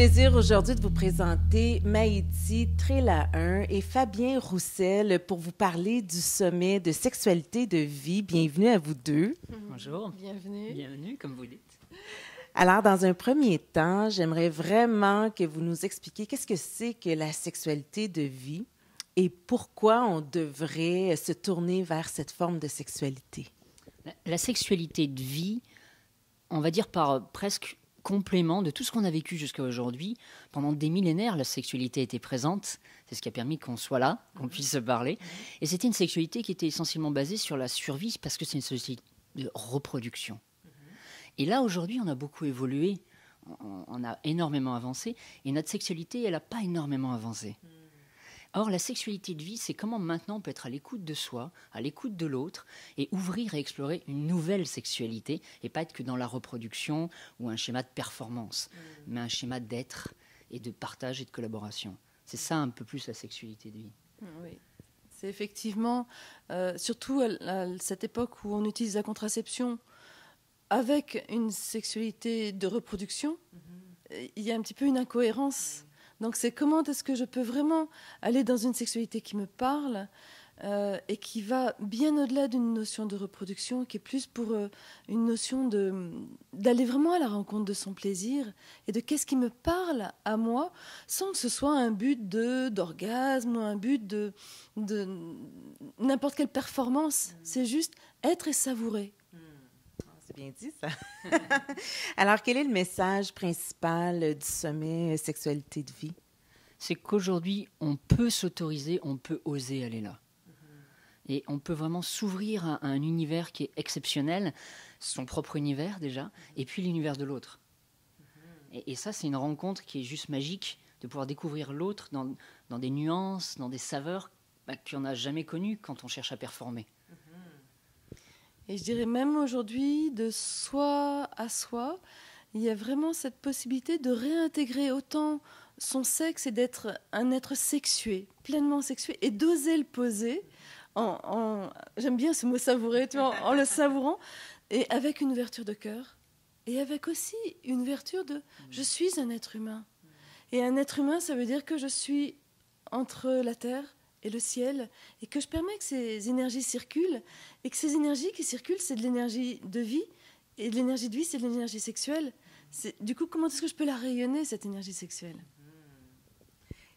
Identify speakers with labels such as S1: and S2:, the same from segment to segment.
S1: plaisir aujourd'hui de vous présenter Maïti Trélaun et Fabien Roussel pour vous parler du sommet de sexualité de vie. Bienvenue à vous deux.
S2: Bonjour.
S3: Bienvenue.
S2: Bienvenue, comme vous dites.
S1: Alors, dans un premier temps, j'aimerais vraiment que vous nous expliquiez qu'est-ce que c'est que la sexualité de vie et pourquoi on devrait se tourner vers cette forme de sexualité.
S2: La sexualité de vie, on va dire par presque complément de tout ce qu'on a vécu jusqu'à aujourd'hui. Pendant des millénaires, la sexualité était présente. C'est ce qui a permis qu'on soit là, qu'on puisse se parler. Et c'était une sexualité qui était essentiellement basée sur la survie parce que c'est une société de reproduction. Et là, aujourd'hui, on a beaucoup évolué. On a énormément avancé. Et notre sexualité, elle n'a pas énormément avancé. Or, la sexualité de vie, c'est comment maintenant on peut être à l'écoute de soi, à l'écoute de l'autre, et ouvrir et explorer une nouvelle sexualité, et pas être que dans la reproduction ou un schéma de performance, mais un schéma d'être et de partage et de collaboration. C'est ça un peu plus la sexualité de vie.
S3: Oui. C'est effectivement, surtout à cette époque où on utilise la contraception avec une sexualité de reproduction, il y a un petit peu une incohérence. Donc c'est comment est-ce que je peux vraiment aller dans une sexualité qui me parle et qui va bien au-delà d'une notion de reproduction, qui est plus pour une notion d'aller vraiment à la rencontre de son plaisir et de qu'est-ce qui me parle à moi, sans que ce soit un but d'orgasme ou un but de n'importe quelle performance. C'est juste être et savourer.
S1: C'est bien dit, ça. Alors, quel est le message principal du sommet Sexualité de vie?
S2: C'est qu'aujourd'hui, on peut s'autoriser, on peut oser aller là. Et on peut vraiment s'ouvrir à un univers qui est exceptionnel, son propre univers déjà, et puis l'univers de l'autre. Et ça, c'est une rencontre qui est juste magique, de pouvoir découvrir l'autre dans des nuances, dans des saveurs qu'on n'a jamais connues quand on cherche à performer.
S3: Et je dirais même aujourd'hui, de soi à soi, il y a vraiment cette possibilité de réintégrer autant son sexe et d'être un être sexué, pleinement sexué, et d'oser le poser. J'aime bien ce mot savourer, tu vois, en le savourant, et avec une ouverture de cœur, et avec aussi une ouverture de « je suis un être humain ». Et un être humain, ça veut dire que je suis entre la terre et le ciel, et que je permets que ces énergies circulent, et que ces énergies qui circulent, c'est de l'énergie de vie, et de l'énergie de vie, c'est de l'énergie sexuelle. Du coup, comment est-ce que je peux la rayonner, cette énergie sexuelle?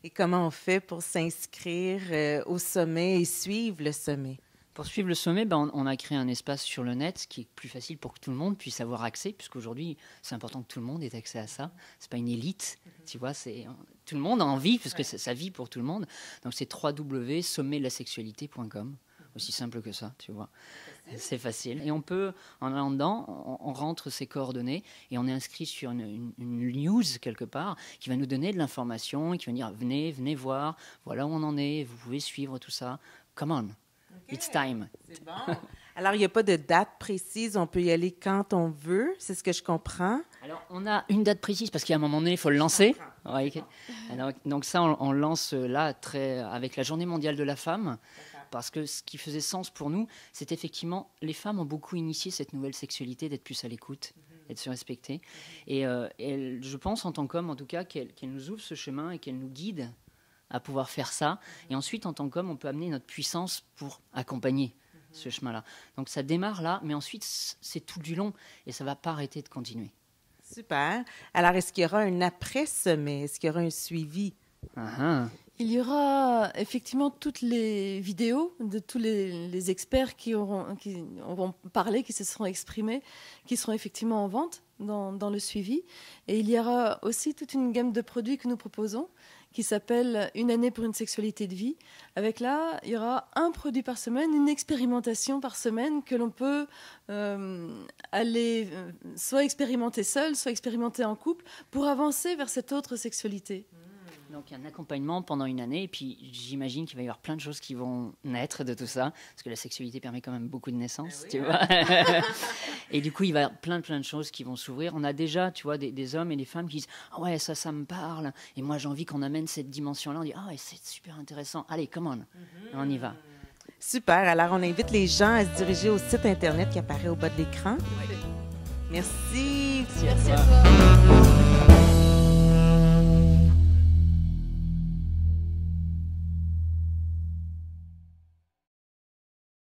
S1: Et comment on fait pour s'inscrire au sommet et suivre le sommet?
S2: Pour suivre le sommet, on a créé un espace sur le net qui est plus facile pour que tout le monde puisse avoir accès, puisqu'aujourd'hui, c'est important que tout le monde ait accès à ça. Ce n'est pas une élite, tu vois, tout le monde a envie, puisque ça vit pour tout le monde. Donc, c'est www.sommetlasexualité.com. Aussi simple que ça, tu vois. C'est facile. Et on peut, en allant dedans, on rentre ses coordonnées et on est inscrit sur une news quelque part qui va nous donner de l'information et qui va dire venez voir, voilà où on en est, vous pouvez suivre tout ça. Come on. Okay. It's time.
S1: C'est bon. Alors, il n'y a pas de date précise, on peut y aller quand on veut, c'est ce que je comprends.
S2: Alors, on a une date précise parce qu'à un moment donné, il faut le lancer. Ouais, okay. Alors, donc ça, on lance là avec la Journée mondiale de la femme. Parce que ce qui faisait sens pour nous, c'est effectivement, les femmes ont beaucoup initié cette nouvelle sexualité, d'être plus à l'écoute, et de se respecter. Et je pense, en tant qu'homme, en tout cas, qu'elle nous ouvre ce chemin et qu'elle nous guide à pouvoir faire ça. Et ensuite, en tant qu'homme, on peut amener notre puissance pour accompagner ce chemin-là. Donc ça démarre là, mais ensuite, c'est tout du long et ça ne va pas arrêter de continuer.
S1: Super. Alors, est-ce qu'il y aura un après-sommet? Est-ce qu'il y aura un suivi?
S3: Il y aura effectivement toutes les vidéos de tous les experts qui auront parlé, qui se seront exprimés, qui seront effectivement en vente dans le suivi. Et il y aura aussi toute une gamme de produits que nous proposons qui s'appelle « Une année pour une sexualité de vie ». Avec là, il y aura un produit par semaine, une expérimentation par semaine que l'on peut aller soit expérimenter seul, soit expérimenter en couple pour avancer vers cette autre sexualité.
S2: Donc, il y a un accompagnement pendant une année, et puis j'imagine qu'il va y avoir plein de choses qui vont naître de tout ça, parce que la sexualité permet quand même beaucoup de naissances, tu vois. Et du coup, il va y avoir plein de choses qui vont s'ouvrir. On a déjà, tu vois, des hommes et des femmes qui disent « Ah ouais, ça me parle, et moi j'ai envie qu'on amène cette dimension-là. » On dit « Ah ouais, c'est super intéressant, allez, come on, on y va. »
S1: Super, alors on invite les gens à se diriger au site Internet qui apparaît au bas de l'écran. Merci.
S3: Merci à toi.